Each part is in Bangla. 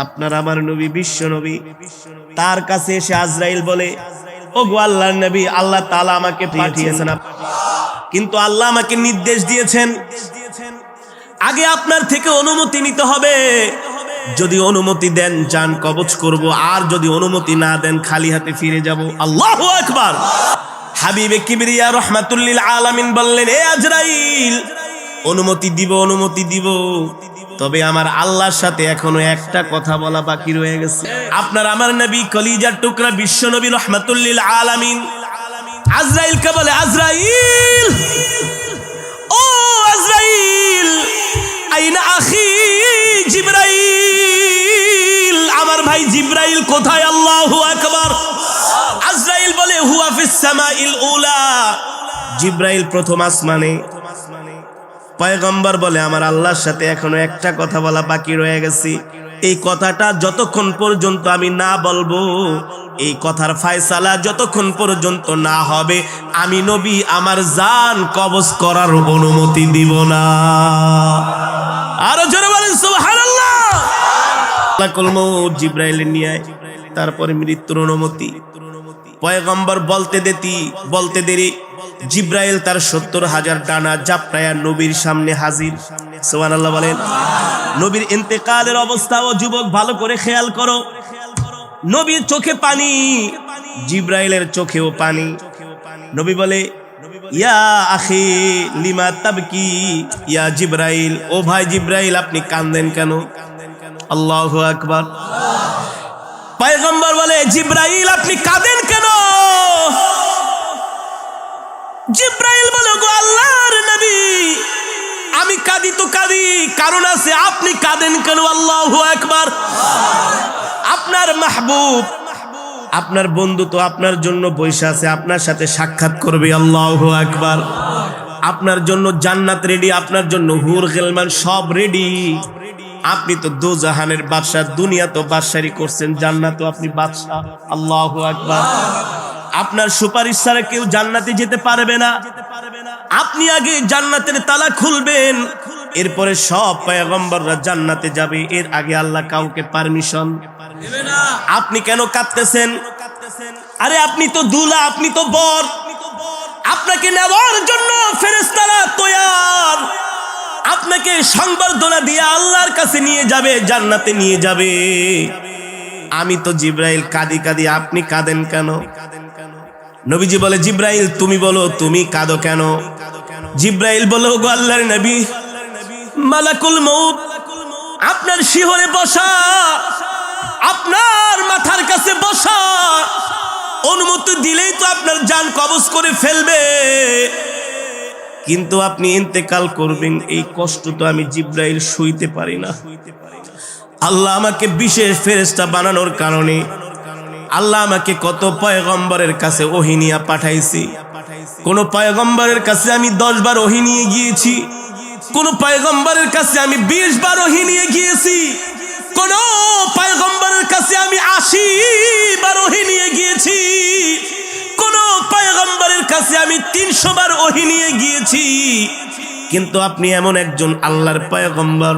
আপনার আমার নবী বিশ্ব নবী, তার কাছে এসে আজরাইল বলে, ও গো আল্লাহর নবী, আল্লাহ তাআলা আমাকে পাঠিয়েছেন, কিন্তু আল্লাহ আমাকে নির্দেশ দিয়েছেন আগে আপনার থেকে অনুমতি নিতে হবে। যদি অনুমতি দেন জান কবজ করব, আর যদি অনুমতি না দেন খালি হাতে ফিরে যাব। আল্লাহু আকবার। হাবিবে কিবরিয়া রাহমাতুল লিল আলামিন বললেন, এ আজরাইল, অনুমতি দিব, অনুমতি দিব, তবে আমার আল্লাহর সাথে এখনো একটা কথা বলা বাকি রয়ে গেছে। আপনার আমার নবী কলিজার টুকরা বিশ্ব নবী রাহমাতুল লিল আলামিন আজরাইলকে বলে, আজরাইল, ও আজরাইল, আইনা আখি জিবরাইল, আমার ভাই জিবরাইল কোথায়? আল্লাহু আকবার। আজরাইল বলে, হুয়া ফিস সামাইল উলা, জিবরাইল প্রথম আসমানে। পয়গম্বর বলে, আমার আল্লাহর সাথে এখনো একটা কথা বলা বাকি রয়ে গেছে। এই কথাটা যতক্ষণ পর্যন্ত আমি না বলবো, এই কথার ফয়সালা যতক্ষণ পর্যন্ত না হবে, আমি নবী আমার জান কবজ করার অনুমতি দিব না। আরো জোরে বলেন সুবহানাল্লাহ। মালাকুল মউত জিবরাইল নিয়ে আয়, তারপরে মৃত্যুর অনুমতি। পয়গম্বর বলতে দেরি জিবরাইল তার ৭০,০০০ ডানা জাপটায়া নবীর সামনে হাজির। সুবহানাল্লাহ বলেন। নবীর ইন্তেকালের অবস্থা ও যুবক ভালো করে খেয়াল করো। নবীর চোখে পানি, জিবরাইলের চোখেও পানি। নবী বলে, ইয়া আখি লিমা তাবকি ইয়া জিবরাইল, ও ভাই জিবরাইল, আপনি কাঁদেন কেন? আল্লাহু আকবার। পয়গম্বর বলে, জিবরাইল, আপনি কাঁদেন কেন? জিবরাইল বলে, গো আল্লাহর নবী, আমি কাঁদি তো কাঁদি, কারণ আছে, আপনি কাঁদেন কেন? আল্লাহু আকবার। আপনার মাহবুব, আপনার বন্ধু তো আপনার জন্য বসে আছে, আপনার সাথে সাক্ষাৎ করবে। আল্লাহু আকবার। আপনার জন্য জান্নাত রেডি, আপনার জন্য হুর গিলমান সব রেডি। আপনি তো দোজাহানের বাদশা, দুনিয়া তো বাদশাহী করছেন, জান্নাত আপনি বাদশা। আল্লাহু আকবার। আপনার সুপারিশ ছাড়া কেউ জান্নাতে যেতে পারবে না। আপনি আগে জান্নাতের তালা খুলবেন, এরপরে সব পয়গম্বররা জান্নাতে যাবে। এর আগে আল্লাহ কাউকে পারমিশন দেবে না। আপনি কেন কাঁদতেছেন? আরে আপনি তো দুলা, আপনি তো বর, আপনাকে নেওয়ার জন্য ফেরেশতারা তৈয়ার। আপনাকে সংবর্ধনা দিয়ে আল্লাহর কাছে নিয়ে যাবে, জান্নাতে নিয়ে যাবে। আমি তো জিবরাইল কাঁদি কাঁদি, আপনি কাঁদেন কেন? নবীজি বলে, জিবরাইল, তুমি বলো, তুমি কাঁদো কেন? জিবরাইল বলো, গো আল্লাহর নবী, মালাকুল মউত আপনার শিহরে বসা, আপনার মাথার কাছে বসা, অনুমতি দিলেই তো আপনার জান কবজ করে ফেলবে, কিন্তু আপনি ইন্তেকাল করবেন, এই কষ্ট তো আমি জিবরাইল সইতে পারি না। আল্লাহ আমাকে বিশেষ ফেরেশতা বানানোর কারণে আল্লাহ আমাকে কত পয়গম্বরের কাছে ওহী নিয়ে পাঠাইছি। কোন পয়গম্বরের কাছে আমি 10 বার ওহী নিয়ে গিয়েছি, কোন পয়গম্বরের কাছে আমি 20 বার ওহী নিয়ে গিয়েছি, কোন পয়গম্বরের কাছে আমি 80 বার ওহী নিয়ে গিয়েছি, কোন পয়গম্বরের কাছে আমি 300 বার ওহী নিয়ে গিয়েছি। কিন্তু আপনি এমন একজন আল্লাহর পয়গম্বর,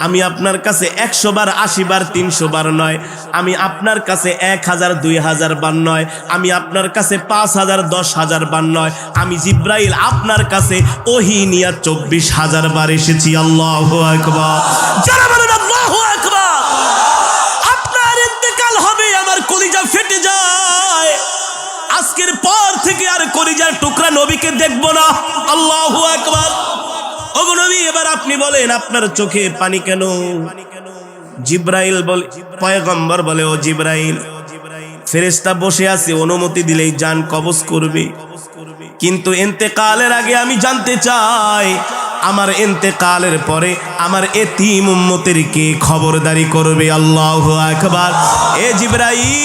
আমি আপনার কাছে 100 বার, 80 বার, 300 বার নয়, আমি আপনার কাছে 1000, 2000 বার নয়, আমি আপনার কাছে 5000, 10000 বার নয়, আমি জিবরাইল আপনার কাছে ওহী নিয়ে 24000 বার এসেছি। আল্লাহু আকবার। যারা বলেন আল্লাহু আকবার। আপনার ইন্তেকাল হবে, আমার কলিজা ফেটে যায়। আজকের পর থেকে আর কলিজার টুকরা নবীকে দেখব না। আল্লাহু আকবার। ওগো নবী, এবার আপনি বলেন, আপনার চোখে পানি কেন? জিবরাইল বলে, পয়গম্বর বলে, ও জিবরাইল, ফেরেশতা বসে আছে, অনুমতি দিলেই জান কবজ করবে, কিন্তু ইন্তেকালের আগে আমি জানতে চাই, আমার ইন্তেকালের পরে আমার এতিম উম্মতের কে খবরদারি করবে? আল্লাহু আকবার। এ জিবরাইল,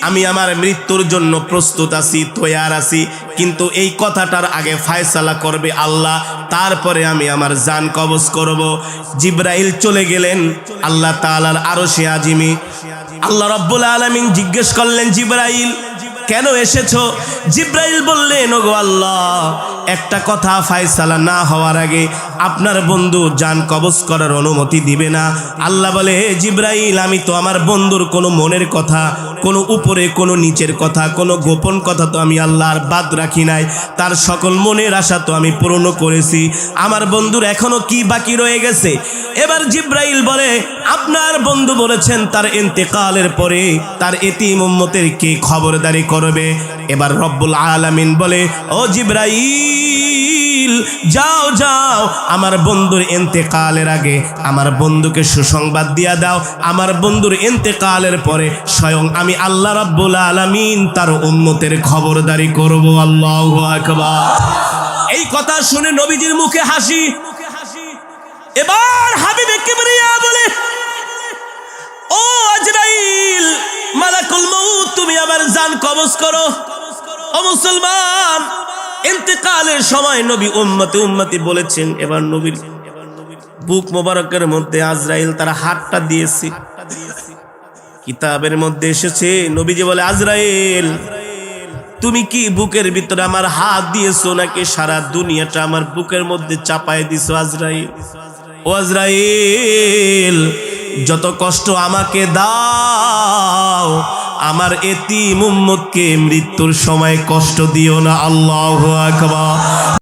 আমি আমার মৃত্যুর জন্য প্রস্তুত আছি, তৈয়ার আছি, কিন্তু এই কথাটার আগে ফয়সালা করবে আল্লাহ, তারপরে আমি আমার জান কবজ করব। জিবরাইল চলে গেলেন আল্লাহ তাআলার আরশে আজিমে। আল্লাহ রাব্বুল আলামিন জিজ্ঞেস করলেন, জিবরাইল কেন এসেছো? জিবরাইল বললেন, ওগো আল্লাহ, একটা কথা ফায়সালা না হওয়ার আগে আপনার বন্ধু জান কবজ করার অনুমতি দিবে না। আল্লাহ বলে, হে জিবরাইল, আমি তো আমার বন্ধুর কোনো মনের কথা, কোনো উপরে কোনো নিচের কথা, কোনো গোপন কথা তো আমি আল্লাহর বাদ রাখি নাই। তার সকল মনের আশা তো আমি পূর্ণ করেছি। আমার বন্ধুর এখনো কি বাকি রয়ে গেছে? এবার জিবরাইল বলে, আপনার বন্ধু বলেছেন তার ইন্তেকালের পরে তার এতিম উম্মতের কে খবরদারি করবে। এবার রব্বুল আলামিন বলে, ও জিবরাইল, যাও যাও, আমার বন্ধুর ইন্তেকালের আগে আমার বন্ধুকে সুসংবাদ দিয়া দাও। আমার বন্ধুর ইন্তেকালের পরে স্বয়ং আমি আল্লাহ রাব্বুল আলামিন তার উম্মতের খবরদারি করব। আল্লাহু আকবার। এই কথা শুনে নবীজির মুখে হাসি। এবার হাবিবে কিবরিয়া বলে, ও আজরাইল, মালাকুল মউত, তুমি আবার জান কবজ করো। ও মুসলমান, ইন্তেকালের সময় নবী উম্মতি বলেছেন। এবার নবীর বুক মোবারকের মধ্যে আজরাইল তার হাতটা দিয়েছে। কিতাবের মধ্যে এসেছে, নবীজি বলে, আজরাইল, তুমি কি বুকের ভিতরে আমার হাত দিয়েছো নাকি সারা দুনিয়াটা আমার বুকের মধ্যে চাপায় দিছো? আজরাইল, ও আজরাইল, যত কষ্ট আমাকে দাও, আমার এতিম উম্মতকে মৃত্যুর সময় কষ্ট দিও না। আল্লাহু আকবার।